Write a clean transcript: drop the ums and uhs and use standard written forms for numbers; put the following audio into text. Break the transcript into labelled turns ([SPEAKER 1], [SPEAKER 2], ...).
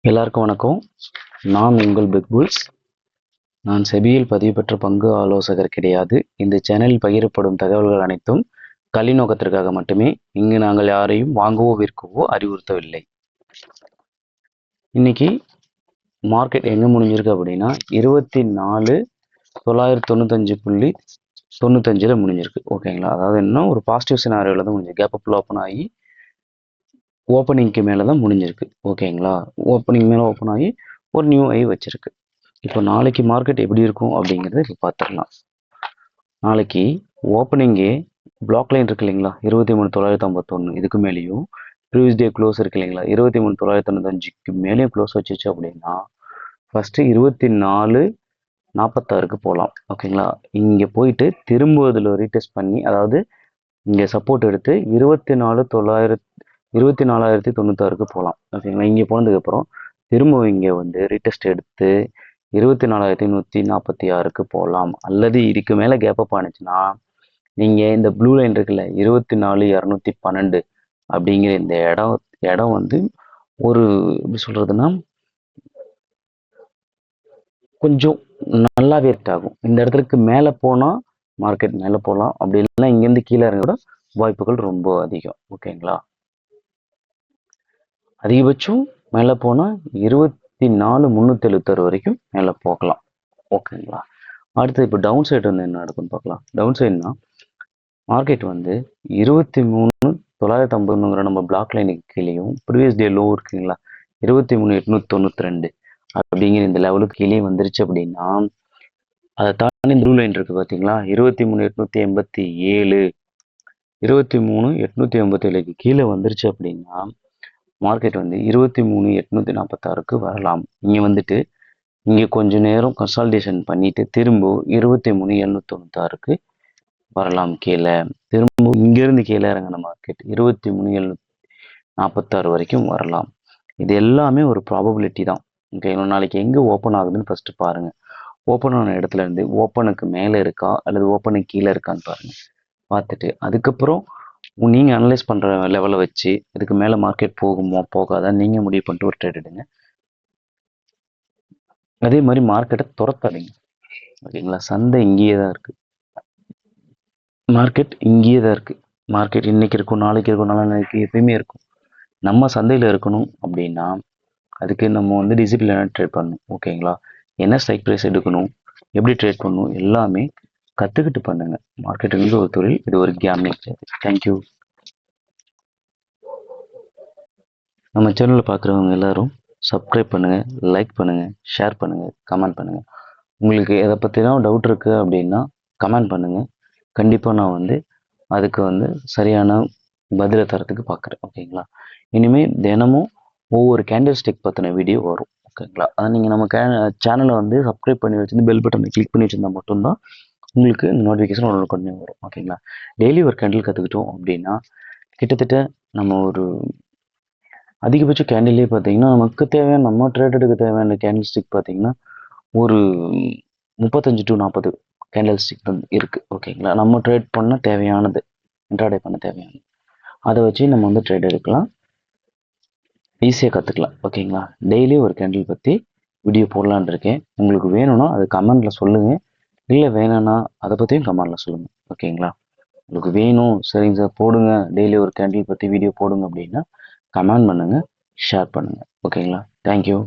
[SPEAKER 1] எல்லாருக்கும் வணக்கம். நான் உங்கள் பிக் புல்ஸ். நான் செபியில் பதிவு பெற்ற பங்கு ஆலோசகர் கிடையாது. இந்த சேனலில் பகிரப்படும் தகவல்கள் அனைத்தும் கல்வி நோக்கத்திற்காக மட்டுமே. இங்கு நாங்கள் யாரையும் வாங்கவோ விற்கவோ அறிவுறுத்தவில்லை. இன்னைக்கு மார்க்கெட் எங்கே முடிஞ்சிருக்கு அப்படின்னா 24,995.95 முடிஞ்சிருக்கு. ஓகேங்களா? அதாவது என்ன ஒரு பாசிட்டிவ் சினாரியோவில் தான் முடிஞ்சிருக்கு. கேப் அப்பில் ஓப்பன் ஆகி ஓப்பனிங்க்கு மேலே தான் முடிஞ்சிருக்கு. ஓகேங்களா? ஓப்பனிங் மேலே ஓப்பன் ஆகி ஒரு நியூ ஐ வச்சிருக்கு. இப்போ நாளைக்கு மார்க்கெட் எப்படி இருக்கும் அப்படிங்கிறத இப்போ பார்த்துடலாம். நாளைக்கு ஓப்பனிங்கே பிளாக் லைன் இருக்கு இல்லைங்களா, 23,951 இதுக்கு மேலேயும் ப்ரீவியஸ் டே க்ளோஸ் இருக்கு இல்லைங்களா, 23,995க்கு மேலேயும் க்ளோஸ் வச்சிச்சு அப்படின்னா ஃபஸ்ட்டு 24,46க்கு போகலாம். ஓகேங்களா? இங்கே போயிட்டு திரும்ப அதில் ரீடெஸ்ட் பண்ணி, அதாவது இங்கே சப்போர்ட் எடுத்து 24,096க்கு போகலாம். ஓகேங்களா? இங்கே போனதுக்கப்புறம் திரும்ப இங்கே வந்து ரீடெஸ்ட் எடுத்து 24,146க்கு போகலாம். அல்லது இதுக்கு மேலே கேப் அப் ஆனிச்சுன்னா நீங்கள் இந்த ப்ளூ லைன் இருக்குல்ல 24,212 அப்படிங்கிற இந்த இடம் வந்து ஒரு எப்படி சொல்கிறதுனா கொஞ்சம் நல்லாவே ரேட் ஆகும். இந்த இடத்துக்கு மேலே போனால் மார்க்கெட் மேலே போகலாம், அப்படி இல்லைன்னா இங்கேருந்து கீழே இறங்க கூட வாய்ப்புகள் ரொம்ப அதிகம். ஓகேங்களா? அதிகபட்சம் மேலே போனால் 24,376 வரைக்கும் மேலே போகலாம். ஓகேங்களா? அடுத்து இப்போ டவுன் சைடு வந்து என்ன நடக்கும்னு பார்க்கலாம். டவுன் சைடுனா மார்க்கெட் வந்து 23,950ங்கிற நம்ம பிளாக் லைனுக்கு கீழேயும் ப்ரீவியஸ் டே லோ இருக்குங்களா 23,892 அப்படிங்கிற இந்த லெவலுக்கு கீழே வந்துருச்சு அப்படின்னா, அதை தாண்டி ப்ளூ லைன் இருக்கு பார்த்தீங்களா 23,887 23,887க்கு கீழே வந்துருச்சு அப்படின்னா மார்க்கெட் வந்து 23,846க்கு வரலாம். இங்கே வந்துட்டு இங்கே கொஞ்ச நேரம் கன்சால்டேஷன் பண்ணிட்டு திரும்ப 23,796க்கு வரலாம். கீழே திரும்ப இங்கேருந்து கீழே இறங்கின மார்க்கெட் 23,746 வரைக்கும் வரலாம். இது எல்லாமே ஒரு ப்ராபபிலிட்டி தான். ஓகே, நாளைக்கு எங்கே ஓப்பன் ஆகுதுன்னு ஃபஸ்ட்டு பாருங்கள். ஓப்பன் ஆன இடத்துல இருந்து ஓப்பனுக்கு மேலே இருக்கா அல்லது ஓப்பனுக்கு கீழே இருக்கான்னு பாருங்கள். பார்த்துட்டு அதுக்கப்புறம் நீங்கள் அனலைஸ் பண்ணுற லெவலை வச்சு இதுக்கு மேலே மார்க்கெட் போகுமோ போகாதா நீங்கள் முடிவு பண்ணிட்டு ஒரு ட்ரேட் எடுங்க. அதே மாதிரி மார்க்கெட்டை துரத்தாதீங்க. ஓகேங்களா? சந்தை இங்கேயே தான் இருக்குது, மார்க்கெட் இங்கேயே தான் இருக்குது. மார்க்கெட் இன்றைக்கி இருக்கும், நாளைக்கு இருக்கும், நாளைக்கு எப்பயுமே இருக்கும். நம்ம சந்தையில் இருக்கணும் அப்படின்னா அதுக்கு நம்ம வந்து டிசிப்ளினாக ட்ரேட் பண்ணணும். ஓகேங்களா? என்ன ஸ்ட்ரைக் ப்ரைஸ் எடுக்கணும், எப்படி ட்ரேட் பண்ணணும் எல்லாமே கற்றுக்கிட்டு பண்ணுங்க. மார்க்கெட்டுங்கிறது ஒரு தொழில், இது ஒரு கேம்லிங். தேங்க்யூ. நம்ம சேனலில் பார்க்குறவங்க எல்லாரும் சப்ஸ்கிரைப் பண்ணுங்கள், லைக் பண்ணுங்கள், ஷேர் பண்ணுங்கள், கமெண்ட் பண்ணுங்கள். உங்களுக்கு எதை பற்றினா டவுட் இருக்குது அப்படின்னா கமெண்ட் பண்ணுங்கள். கண்டிப்பாக நான் வந்து அதுக்கு வந்து சரியான பதிலை தரத்துக்கு பார்க்குறேன். ஓகேங்களா? இனிமேல் தினமும் ஒவ்வொரு கேண்டில் ஸ்டிக் பற்றின வீடியோ வரும். ஓகேங்களா? அதை நீங்கள் நம்ம சேனலை வந்து சப்ஸ்கிரைப் பண்ணி வச்சுருந்து பெல் பட்டனை கிளிக் பண்ணி வச்சுருந்தா மட்டும்தான் உங்களுக்கு நோட்டிஃபிகேஷன் ஒன்று கொண்டு வரும். ஓகேங்களா? டெய்லி ஒரு கேண்டில் கற்றுக்கிட்டோம் அப்படின்னா கிட்டத்தட்ட நம்ம ஒரு அதிகபட்ச கேண்டில்லே பார்த்தீங்கன்னா நமக்கு தேவையான நம்ம ட்ரேடருக்கு தேவையான கேண்டில் ஸ்டிக் பார்த்தீங்கன்னா ஒரு 35 to 40 கேண்டில் ஸ்டிக் தான் இருக்குது. ஓகேங்களா? நம்ம ட்ரேட் பண்ண தேவையானது, இன்ட்ராடே பண்ண தேவையானது, அதை வச்சு நம்ம வந்து ட்ரேட் எடுக்கலாம், ஈஸியாக கற்றுக்கலாம். ஓகேங்களா? டெய்லி ஒரு கேண்டில் பற்றி வீடியோ போடலான் இருக்கேன். உங்களுக்கு வேணும்னா அது கமெண்டில் சொல்லுங்கள், இல்லை வேணும்னா அதை பற்றியும் கமெண்டில் சொல்லுங்கள். ஓகேங்களா? உங்களுக்கு வேணும் சரிங்க சார் போடுங்க, டெய்லி ஒரு கேண்டில் பற்றி வீடியோ போடுங்க அப்படின்னா கமெண்ட் பண்ணுங்கள், ஷேர் பண்ணுங்கள். ஓகேங்களா? தேங்க்யூ.